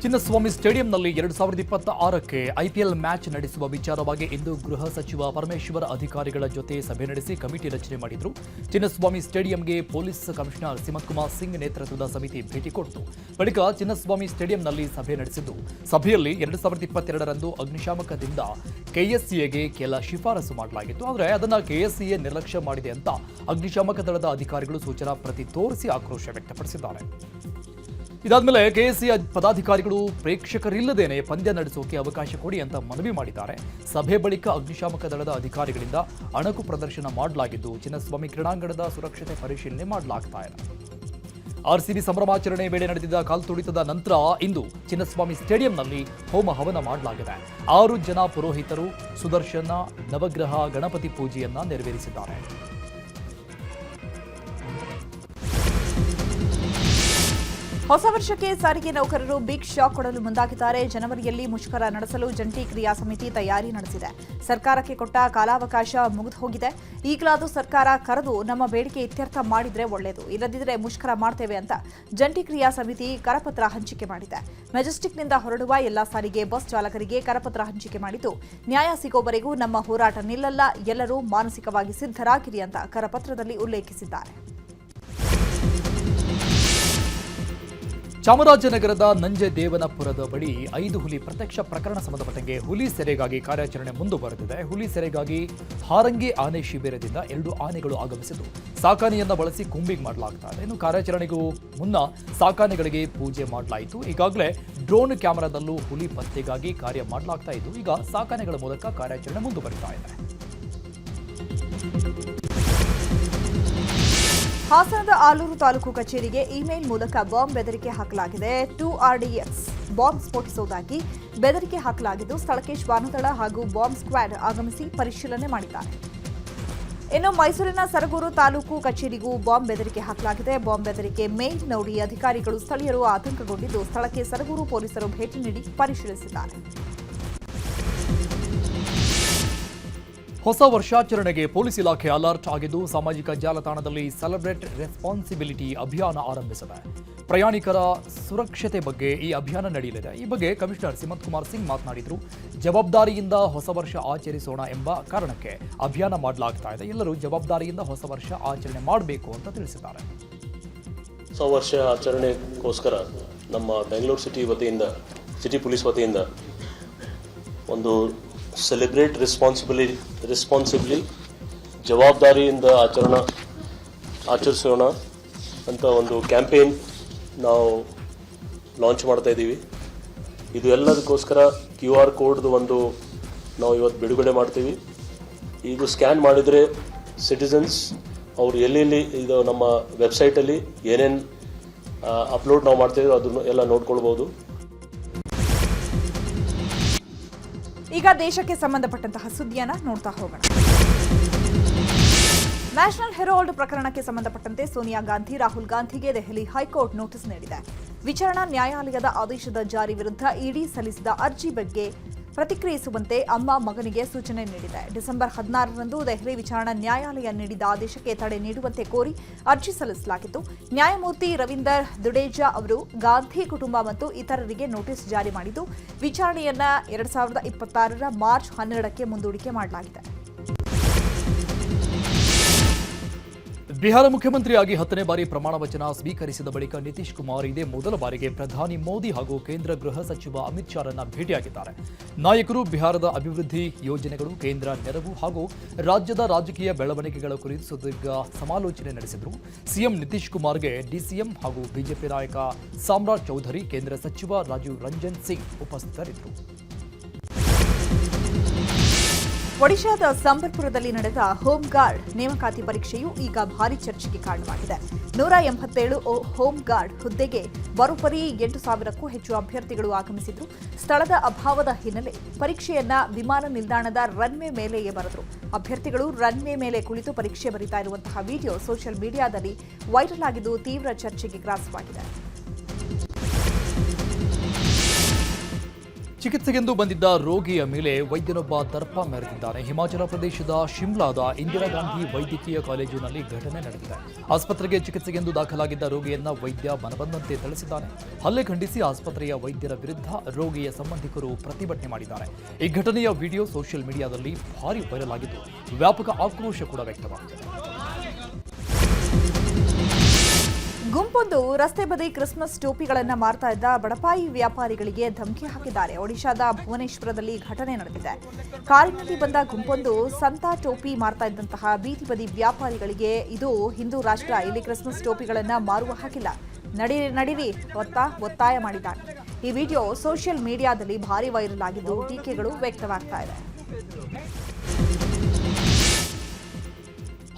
D: ಚಿನ್ನಸ್ವಾಮಿ ಸ್ಟೇಡಿಯಂನಲ್ಲಿ 2026ಕ್ಕೆ ಐಪಿಎಲ್ ಮ್ಯಾಚ್ ನಡೆಸುವ ವಿಚಾರವಾಗಿ ಇಂದು ಗೃಹ ಸಚಿವ ಪರಮೇಶ್ವರ್ ಅಧಿಕಾರಿಗಳ ಜೊತೆ ಸಭೆ ನಡೆಸಿ ಕಮಿಟಿ ರಚನೆ ಮಾಡಿದ್ರು. ಚಿನ್ನಸ್ವಾಮಿ ಸ್ಟೇಡಿಯಂಗೆ ಪೊಲೀಸ್ ಕಮಿಷನರ್ ಸಿಮಂತ್ ಕುಮಾರ್ ಸಿಂಗ್ ನೇತೃತ್ವದ ಸಮಿತಿ ಭೇಟಿ ಕೊಟ್ಟಿತು. ಬಳಿಕ ಚಿನ್ನಸ್ವಾಮಿ ಸ್ಟೇಡಿಯಂನಲ್ಲಿ ಸಭೆ ನಡೆಸಿದ್ದು, ಸಭೆಯಲ್ಲಿ 2022ರಂದು ಅಗ್ನಿಶಾಮಕದಿಂದ ಕೆಎಸ್ಸಿಎಗೆ ಕೆಲ ಶಿಫಾರಸು ಮಾಡಲಾಗಿತ್ತು. ಆದರೆ ಅದನ್ನು ಕೆಎಸ್ಸಿಎ ನಿರ್ಲಕ್ಷ್ಯ ಮಾಡಿದೆ ಅಂತ ಅಗ್ನಿಶಾಮಕ ದಳದ ಅಧಿಕಾರಿಗಳು ಸೂಚನಾ ಪ್ರತಿ ತೋರಿಸಿ ಆಕ್ರೋಶ ವ್ಯಕ್ತಪಡಿಸಿದ್ದಾರೆ. ಇದಾದ್ಮೇಲೆ ಕೆಎಸ್ಸಿಎ ಪದಾಧಿಕಾರಿಗಳು ಪ್ರೇಕ್ಷಕರಿಲ್ಲದೇನೆ ಪಂದ್ಯ ನಡೆಸೋಕೆ ಅವಕಾಶ ಕೊಡಿ ಅಂತ ಮನವಿ ಮಾಡಿದ್ದಾರೆ. ಸಭೆ ಬಳಿಕ ಅಗ್ನಿಶಾಮಕ ದಳದ ಅಧಿಕಾರಿಗಳಿಂದ ಅಣಕು ಪ್ರದರ್ಶನ ಮಾಡಲಾಗಿದ್ದು, ಚಿನ್ನಸ್ವಾಮಿ ಕ್ರೀಡಾಂಗಣದ ಸುರಕ್ಷತೆ ಪರಿಶೀಲನೆ ಮಾಡಲಾಗ್ತಾ ಇದೆ. ಆರ್ಸಿಬಿ ಸಂಭ್ರಮಾಚರಣೆ ವೇಳೆ ನಡೆದಿದ್ದ ಕಾಲ್ತುಳಿತದ ನಂತರ ಇಂದು ಚಿನ್ನಸ್ವಾಮಿ ಸ್ಟೇಡಿಯಂನಲ್ಲಿ ಹೋಮ ಹವನ ಮಾಡಲಾಗಿದೆ. 6 ಜನ ಪುರೋಹಿತರು ಸುದರ್ಶನ ನವಗ್ರಹ ಗಣಪತಿ ಪೂಜೆಯನ್ನ ನೆರವೇರಿಸಿದ್ದಾರೆ.
A: ಹೊಸ ವರ್ಷಕ್ಕೆ ಸಾರಿಗೆ ನೌಕರರು ಬಿಗ್ ಶಾಕ್ ಕೊಡಲು ಮುಂದಾಗಿದ್ದಾರೆ. ಜನವರಿಯಲ್ಲಿ ಮುಷ್ಕರ ನಡೆಸಲು ಜಂಟಿ ಕ್ರಿಯಾ ಸಮಿತಿ ತಯಾರಿ ನಡೆಸಿದೆ. ಸರ್ಕಾರಕ್ಕೆ ಕೊಟ್ಟ ಕಾಲಾವಕಾಶ ಮುಗಿದು ಹೋಗಿದೆ. ಈಗಲಾದರೂ ಸರ್ಕಾರ ಕರೆದು ನಮ್ಮ ಬೇಡಿಕೆ ಇತ್ಯರ್ಥ ಮಾಡಿದ್ರೆ ಒಳ್ಳೆಯದು, ಇಲ್ಲದಿದ್ದರೆ ಮುಷ್ಕರ ಮಾಡ್ತೇವೆ ಅಂತ ಜಂಟಿ ಕ್ರಿಯಾ ಸಮಿತಿ ಕರಪತ್ರ ಹಂಚಿಕೆ ಮಾಡಿದೆ. ಮೆಜೆಸ್ಟಿಕ್ನಿಂದ ಹೊರಡುವ ಎಲ್ಲಾ ಸಾರಿಗೆ ಬಸ್ ಚಾಲಕರಿಗೆ ಕರಪತ್ರ ಹಂಚಿಕೆ ಮಾಡಿದ್ದು, ನ್ಯಾಯ ಸಿಗೋವರೆಗೂ ನಮ್ಮ ಹೋರಾಟ ನಿಲ್ಲಲ್ಲ, ಎಲ್ಲರೂ ಮಾನಸಿಕವಾಗಿ ಸಿದ್ಧರಾಗಿರಿ ಅಂತ ಕರಪತ್ರದಲ್ಲಿ ಉಲ್ಲೇಖಿಸಿದ್ದಾರೆ.
D: ಚಾಮರಾಜನಗರದ ನಂಜದೇವನಪುರದ ಬಳಿ 5 ಹುಲಿ ಪ್ರತ್ಯಕ್ಷ ಪ್ರಕರಣ ಸಂಬಂಧಪಟ್ಟಂಗೆ ಹುಲಿ ಸೆರೆಗಾಗಿ ಕಾರ್ಯಾಚರಣೆ ಮುಂದುವರೆದಿದೆ. ಹುಲಿ ಸೆರೆಗಾಗಿ ಹಾರಂಗಿ ಆನೆ ಶಿಬಿರದಿಂದ 2 ಆನೆಗಳು ಆಗಮಿಸಿದ್ದು, ಸಾಕಾನೆಯನ್ನ ಬಳಸಿ ಕೂಂಬಿಂಗ್ ಮಾಡಲಾಗ್ತಾ ಇದೆ. ಇನ್ನು ಕಾರ್ಯಾಚರಣೆಗೂ ಮುನ್ನ ಸಾಕಾನೆಗಳಿಗೆ ಪೂಜೆ ಮಾಡಲಾಯಿತು. ಈಗಾಗಲೇ ಡ್ರೋನ್ ಕ್ಯಾಮೆರಾದಲ್ಲೂ ಹುಲಿ ಪತ್ತೆಗಾಗಿ ಕಾರ್ಯ ಮಾಡಲಾಗ್ತಾ ಇದ್ದು, ಈಗ ಸಾಕಾನೆಗಳ ಮೂಲಕ ಕಾರ್ಯಾಚರಣೆ ಮುಂದುವರಿತಾ ಇದೆ.
A: ಹಾಸನದ ಆಲೂರು ತಾಲೂಕು ಕಚೇರಿಗೆ ಇಮೇಲ್ ಮೂಲಕ ಬಾಂಬ್ ಬೆದರಿಕೆ ಹಾಕಲಾಗಿದೆ. 2RDX ಬಾಂಬ್ ಸ್ಫೋಟಿಸುವುದಾಗಿ ಬೆದರಿಕೆ ಹಾಕಲಾಗಿದ್ದು, ಸ್ಥಳಕ್ಕೆ ಶ್ವಾನದಳ ಹಾಗೂ ಬಾಂಬ್ ಸ್ಕ್ವಾಡ್ ಆಗಮಿಸಿ ಪರಿಶೀಲನೆ ಮಾಡಿದ್ದಾರೆ. ಇನ್ನು ಮೈಸೂರಿನ ಸರಗೂರು ತಾಲೂಕು ಕಚೇರಿಗೂ ಬಾಂಬ್ ಬೆದರಿಕೆ ಹಾಕಲಾಗಿದೆ. ಬಾಂಬ್ ಬೆದರಿಕೆ ಮೇಲ್ ನೋಡಿ ಅಧಿಕಾರಿಗಳು ಸ್ಥಳೀಯರು ಆತಂಕಗೊಂಡಿದ್ದು, ಸ್ಥಳಕ್ಕೆ ಸರಗೂರು ಪೊಲೀಸರು ಭೇಟಿ ನೀಡಿ ಪರಿಶೀಲಿಸಿದ್ದಾರೆ.
D: ಹೊಸ ವರ್ಷಾಚರಣೆಗೆ ಪೊಲೀಸ್ ಇಲಾಖೆ ಅಲರ್ಟ್ ಆಗಿದ್ದು, ಸಾಮಾಜಿಕ ಜಾಲತಾಣದಲ್ಲಿ ಸೆಲೆಬ್ರೇಟ್ ರೆಸ್ಪಾನ್ಸಿಬಿಲಿಟಿ ಅಭಿಯಾನ ಆರಂಭಿಸಿದೆ. ಪ್ರಯಾಣಿಕರ ಸುರಕ್ಷತೆ ಬಗ್ಗೆ ಈ ಅಭಿಯಾನ ನಡೆಯಲಿದೆ. ಈ ಬಗ್ಗೆ ಕಮಿಷನರ್ ಸಿಮಂತ್ ಕುಮಾರ್ ಸಿಂಗ್ ಮಾತನಾಡಿದರು. ಜವಾಬ್ದಾರಿಯಿಂದ ಹೊಸ ವರ್ಷ ಆಚರಿಸೋಣ ಎಂಬ ಕಾರಣಕ್ಕೆ ಅಭಿಯಾನ ಮಾಡಲಾಗ್ತಾ ಇದೆ. ಎಲ್ಲರೂ ಜವಾಬ್ದಾರಿಯಿಂದ ಹೊಸ ವರ್ಷ ಆಚರಣೆ ಮಾಡಬೇಕು ಅಂತ ತಿಳಿಸಿದ್ದಾರೆ.
M: ಹೊಸ ವರ್ಷ ಆಚರಣೆಗೋಸ್ಕರ ನಮ್ಮ ಬೆಂಗಳೂರು ಸಿಟಿ ಪೊಲೀಸ್ ವತಿಯಿಂದ ಒಂದು ಸೆಲೆಬ್ರೇಟ್ ರೆಸ್ಪಾನ್ಸಿಬ್ಲಿ ಜವಾಬ್ದಾರಿಯಿಂದ ಆಚರಿಸೋಣ ಅಂತ ಒಂದು ಕ್ಯಾಂಪೇನ್ ನಾವು ಲಾಂಚ್ ಮಾಡ್ತಾ ಇದ್ದೀವಿ. ಇದು ಎಲ್ಲದಕ್ಕೋಸ್ಕರ QR ಕೋಡ್ದು ಒಂದು ನಾವು ಇವತ್ತು ಬಿಡುಗಡೆ ಮಾಡ್ತೀವಿ. ಇದು ಸ್ಕ್ಯಾನ್ ಮಾಡಿದರೆ ಸಿಟಿಸನ್ಸ್ ಅವರು ಎಲ್ಲೆಲ್ಲಿ ಇದು ನಮ್ಮ ವೆಬ್ಸೈಟಲ್ಲಿ ಏನೇನು ಅಪ್ಲೋಡ್ ನಾವು ಮಾಡ್ತೀವಿ ಅದನ್ನು ಎಲ್ಲ ನೋಡ್ಕೊಳ್ಬೋದು.
A: ಈಗ ದೇಶಕ್ಕೆ ಸಂಬಂಧಪಟ್ಟಂತಹ ಸುದ್ದಿಯನ್ನ ನೋಡ್ತಾ ಹೋಗೋಣ. ನ್ಯಾಷನಲ್ ಹೆರಾಲ್ಡ್ ಪ್ರಕರಣಕ್ಕೆ ಸಂಬಂಧಪಟ್ಟಂತೆ ಸೋನಿಯಾ ಗಾಂಧಿ, ರಾಹುಲ್ ಗಾಂಧಿಗೆ ದೆಹಲಿ ಹೈಕೋರ್ಟ್ ನೋಟಿಸ್ ನೀಡಿದೆ. ವಿಚಾರಣಾ ನ್ಯಾಯಾಲಯದ ಆದೇಶದ ಜಾರಿ ವಿರುದ್ಧ ಇಡಿ ಸಲ್ಲಿಸಿದ ಅರ್ಜಿ ಬಗ್ಗೆ ಪ್ರತಿಕ್ರಿಯಿಸುವಂತೆ ಅಮ್ಮ ಮಗನಿಗೆ ಸೂಚನೆ ನೀಡಿದೆ. ಡಿಸೆಂಬರ್ 16ರಂದು ದೆಹಲಿ ವಿಚಾರಣಾ ನ್ಯಾಯಾಲಯ ನೀಡಿದ ಆದೇಶಕ್ಕೆ ತಡೆ ನೀಡುವಂತೆ ಕೋರಿ ಅರ್ಜಿ ಸಲ್ಲಿಸಲಾಗಿತ್ತು. ನ್ಯಾಯಮೂರ್ತಿ ರವೀಂದರ್ ದುಡೇಜಾ ಅವರು ಗಾಂಧಿ ಕುಟುಂಬ ಮತ್ತು ಇತರರಿಗೆ ನೋಟಿಸ್ ಜಾರಿ ಮಾಡಿದ್ದು, ವಿಚಾರಣೆಯನ್ನ 2026ರ ಮಾರ್ಚ್ 12ಕ್ಕೆ ಮುಂದೂಡಿಕೆ ಮಾಡಲಾಗಿದೆ.
D: ಬಿಹಾರ ಮುಖ್ಯಮಂತ್ರಿಯಾಗಿ 10ನೇ ಬಾರಿ ಪ್ರಮಾಣ ವಚನ ಸ್ವೀಕರಿಸಿದ ಬಳಿಕ ನಿತೀಶ್ ಕುಮಾರ್ ಇದೇ ಮೊದಲ ಬಾರಿಗೆ ಪ್ರಧಾನಿ ಮೋದಿ ಹಾಗೂ ಕೇಂದ್ರ ಗೃಹ ಸಚಿವ ಅಮಿತ್ ಶಾರನ್ನ ಭೇಟಿಯಾಗಿದ್ದಾರೆ. ನಾಯಕರು ಬಿಹಾರದ ಅಭಿವೃದ್ಧಿ ಯೋಜನೆಗಳು, ಕೇಂದ್ರ ನೆರವು ಹಾಗೂ ರಾಜ್ಯದ ರಾಜಕೀಯ ಬೆಳವಣಿಗೆಗಳ ಕುರಿತು ಸುದೀರ್ಘ ಸಮಾಲೋಚನೆ ನಡೆಸಿದರು. ಸಿಎಂ ನಿತೀಶ್ ಕುಮಾರ್ಗೆ ಡಿಸಿಎಂ ಹಾಗೂ ಬಿಜೆಪಿ ನಾಯಕ ಸಾಮ್ರಾಟ್ ಚೌಧರಿ, ಕೇಂದ್ರ ಸಚಿವ ರಾಜೀವ್ ರಂಜನ್ ಸಿಂಗ್ ಉಪಸ್ಥಿತರಿದ್ದರು.
A: ಒಡಿಶಾದ ಸಂಬಲ್ಪುರದಲ್ಲಿ ನಡೆದ ಹೋಮ್ ಗಾರ್ಡ್ ನೇಮಕಾತಿ ಪರೀಕ್ಷೆಯು ಈಗ ಭಾರೀ ಚರ್ಚೆಗೆ ಕಾರಣವಾಗಿದೆ. 187 ಹೋಮ್ ಗಾರ್ಡ್ ಹುದ್ದೆಗೆ ಬರೋಬ್ಬರಿ 8,000ಕ್ಕೂ ಹೆಚ್ಚು ಅಭ್ಯರ್ಥಿಗಳು ಆಗಮಿಸಿದ್ರು. ಸ್ಥಳದ ಅಭಾವದ ಹಿನ್ನೆಲೆ ಪರೀಕ್ಷೆಯನ್ನ ವಿಮಾನ ನಿಲ್ದಾಣದ ರನ್ವೇ ಮೇಲೆಯೇ ಬರೆದರು. ಅಭ್ಯರ್ಥಿಗಳು ರನ್ವೇ ಮೇಲೆ ಕುಳಿತು ಪರೀಕ್ಷೆ ಬರೀತಾ ಇರುವಂತಹ ವಿಡಿಯೋ ಸೋಷಿಯಲ್ ಮೀಡಿಯಾದಲ್ಲಿ ವೈರಲ್ ಆಗಿದ್ದು ತೀವ್ರ ಚರ್ಚೆಗೆ ಗ್ರಾಸವಾಗಿದೆ.
D: ಚಿಕಿತ್ಸೆಗೆಂದು ಬಂದಿದ್ದ ರೋಗಿಯ ಮೇಲೆ ವೈದ್ಯನೊಬ್ಬ ದರ್ಪ ಮೆರೆದಿದ್ದಾನೆ. ಹಿಮಾಚಲ ಪ್ರದೇಶದ ಶಿಮ್ಲಾದ ಇಂದಿರಾ ಗಾಂಧಿ ವೈದ್ಯಕೀಯ ಕಾಲೇಜಿನಲ್ಲಿ ಘಟನೆ ನಡೆದಿದೆ. ಆಸ್ಪತ್ರೆಗೆ ಚಿಕಿತ್ಸೆಗೆಂದು ದಾಖಲಾಗಿದ್ದ ರೋಗಿಯನ್ನ ವೈದ್ಯ ಮನಬಂದಂತೆ ಥಳಿಸಿದ್ದಾನೆ. ಹಲ್ಲೆ ಖಂಡಿಸಿ ಆಸ್ಪತ್ರೆಯ ವೈದ್ಯರ ವಿರುದ್ಧ ರೋಗಿಯ ಸಂಬಂಧಿಕರು ಪ್ರತಿಭಟನೆ ಮಾಡಿದ್ದಾರೆ. ಈ ಘಟನೆಯ ವಿಡಿಯೋ ಸೋಷಿಯಲ್ ಮೀಡಿಯಾದಲ್ಲಿ ಭಾರಿ ವೈರಲ್ ಆಗಿದ್ದು ವ್ಯಾಪಕ ಆಕ್ರೋಶ ಕೂಡ ವ್ಯಕ್ತವಾಗಿದೆ.
A: ಗುಂಪೊಂದು ರಸ್ತೆ ಬದಿ ಕ್ರಿಸ್ಮಸ್ ಟೋಪಿಗಳನ್ನು ಮಾರ್ತಾ ಇದ್ದ ಬಡಪಾಯಿ ವ್ಯಾಪಾರಿಗಳಿಗೆ ಧಮಕಿ ಹಾಕಿದ್ದಾರೆ. ಒಡಿಶಾದ ಭುವನೇಶ್ವರದಲ್ಲಿ ಘಟನೆ ನಡೆದಿದೆ. ಕಾರಿನಲ್ಲಿ ಬಂದ ಗುಂಪೊಂದು ಸಂತಾ ಟೋಪಿ ಮಾರ್ತಾ ಇದ್ದಂತಹ ಬೀದಿ ಬದಿ ವ್ಯಾಪಾರಿಗಳಿಗೆ ಇದು ಹಿಂದೂ ರಾಷ್ಟ್ರ, ಇಲ್ಲಿ ಕ್ರಿಸ್ಮಸ್ ಟೋಪಿಗಳನ್ನು ಮಾರುವ ಹಾಕಿಲ್ಲ, ನಡೀರಿ ಒತ್ತಾಯ ಮಾಡಿದ್ದಾರೆ. ಈ ವಿಡಿಯೋ ಸೋಷಿಯಲ್ ಮೀಡಿಯಾದಲ್ಲಿ ಭಾರಿ ವೈರಲ್ ಆಗಿದ್ದು ಟೀಕೆಗಳು ವ್ಯಕ್ತವಾಗ್ತಾ ಇದೆ.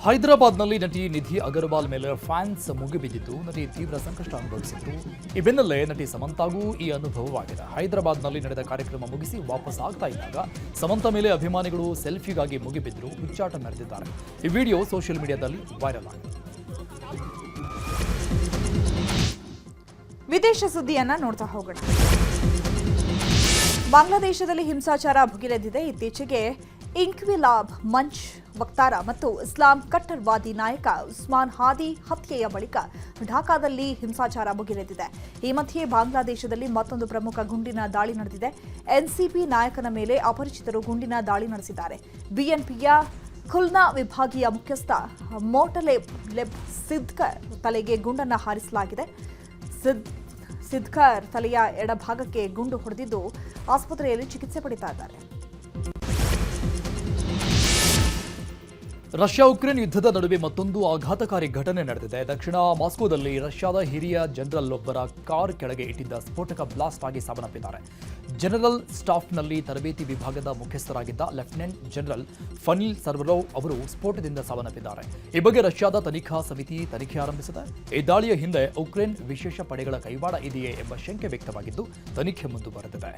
D: ಹೈದರಾಬಾದ್ನಲ್ಲಿ ನಟಿ ನಿಧಿ ಅಗರ್ವಾಲ್ ಮೇಲೆ ಫ್ಯಾನ್ಸ್ ಮುಗಿಬಿದ್ದಿದ್ದು ನಟಿ ತೀವ್ರ ಸಂಕಷ್ಟ ಅನುಭವಿಸಿತ್ತು. ಈ ಬೆನ್ನಲ್ಲೇ ನಟಿ ಸಮಂತಾಗೂ ಈ ಅನುಭವವಾಗಿದೆ. ಹೈದರಾಬಾದ್ನಲ್ಲಿ ನಡೆದ ಕಾರ್ಯಕ್ರಮ ಮುಗಿಸಿ ವಾಪಸ್ ಆಗ್ತಾ ಇದ್ದಾಗ ಸಮಂತಾ ಮೇಲೆ ಅಭಿಮಾನಿಗಳು ಸೆಲ್ಫಿಗಾಗಿ ಮುಗಿಬಿದ್ದರು, ಹುಚ್ಚಾಟ ಮೆರೆದಿದ್ದಾರೆ. ಈ ವಿಡಿಯೋ ಸೋಷಿಯಲ್ ಮೀಡಿಯಾದಲ್ಲಿ ವೈರಲ್ ಆಗಿದೆ.
A: ವಿದೇಶ ಸುದ್ದಿಯನ್ನ ನೋಡ್ತಾ ಹೋಗೋಣ. ಬಾಂಗ್ಲಾದೇಶದಲ್ಲಿ ಹಿಂಸಾಚಾರ ಭುಗಿಲೆದ್ದಿದೆ. ಇತ್ತೀಚೆಗೆ ಇನ್ಕ್ವಿಲಾಬ್ ಮಂಚ್ ವಕ್ತಾರ ಮತ್ತು ಇಸ್ಲಾಂ ಕಟ್ಟರ್ವಾದಿ ನಾಯಕ ಉಸ್ಮಾನ್ ಹಾದಿ ಹತ್ಯೆಯ ಬಳಿಕ ಢಾಕಾದಲ್ಲಿ ಹಿಂಸಾಚಾರ ಭುಗಿಲೆದ್ದಿದೆ. ಈ ಮಧ್ಯೆ ಬಾಂಗ್ಲಾದೇಶದಲ್ಲಿ ಮತ್ತೊಂದು ಪ್ರಮುಖ ಗುಂಡಿನ ದಾಳಿ ನಡೆದಿದೆ. ಎನ್ಸಿಪಿ ನಾಯಕನ ಮೇಲೆ ಅಪರಿಚಿತರು ಗುಂಡಿನ ದಾಳಿ ನಡೆಸಿದ್ದಾರೆ. ಬಿಎನ್ಪಿಯ ಖುಲ್ನಾ ವಿಭಾಗೀಯ ಮುಖ್ಯಸ್ಥ ಮೋಟಲೆಬ್ ಸಿದ್ಕರ್ ತಲೆಗೆ ಗುಂಡನ್ನು ಹಾರಿಸಲಾಗಿದೆ. ಸಿದ್ಕರ್ ತಲೆಯ ಎಡಭಾಗಕ್ಕೆ ಗುಂಡು ಹೊಡೆದಿದ್ದು ಆಸ್ಪತ್ರೆಯಲ್ಲಿ ಚಿಕಿತ್ಸೆ ಪಡಿತಾ ಇದ್ದಾರೆ.
D: ರಷ್ಯಾ ಉಕ್ರೇನ್ ಯುದ್ಧದ ನಡುವೆ ಮತ್ತೊಂದು ಆಘಾತಕಾರಿ ಘಟನೆ ನಡೆದಿದೆ. ದಕ್ಷಿಣ ಮಾಸ್ಕೋದಲ್ಲಿ ರಷ್ಯಾದ ಹಿರಿಯ ಜನರಲ್ ಒಬ್ಬರ ಕಾರ್ ಕೆಳಗೆ ಇಟ್ಟಿದ್ದ ಸ್ಫೋಟಕ ಬ್ಲಾಸ್ಟ್ ಆಗಿ ಸಾವನ್ನಪ್ಪಿದ್ದಾರೆ. ಜನರಲ್ ಸ್ಟಾಫ್ನಲ್ಲಿ ತರಬೇತಿ ವಿಭಾಗದ ಮುಖ್ಯಸ್ಥರಾಗಿದ್ದ ಲೆಫ್ಟಿನೆಂಟ್ ಜನರಲ್ ಫನಿಲ್ ಸರ್ವರೋವ್ ಅವರು ಸ್ಫೋಟದಿಂದ ಸಾವನ್ನಪ್ಪಿದ್ದಾರೆ. ಈ ಬಗ್ಗೆ ರಷ್ಯಾದ ತನಿಖಾ ಸಮಿತಿ ತನಿಖೆ ಆರಂಭಿಸಿದೆ. ಈ ದಾಳಿಯ ಹಿಂದೆ ಉಕ್ರೇನ್ ವಿಶೇಷ ಪಡೆಗಳ ಕೈವಾಡ ಇದೆಯೇ ಎಂಬ ಶಂಕೆ ವ್ಯಕ್ತವಾಗಿದ್ದು ತನಿಖೆ ಮುಂದುವರೆದಿದೆ.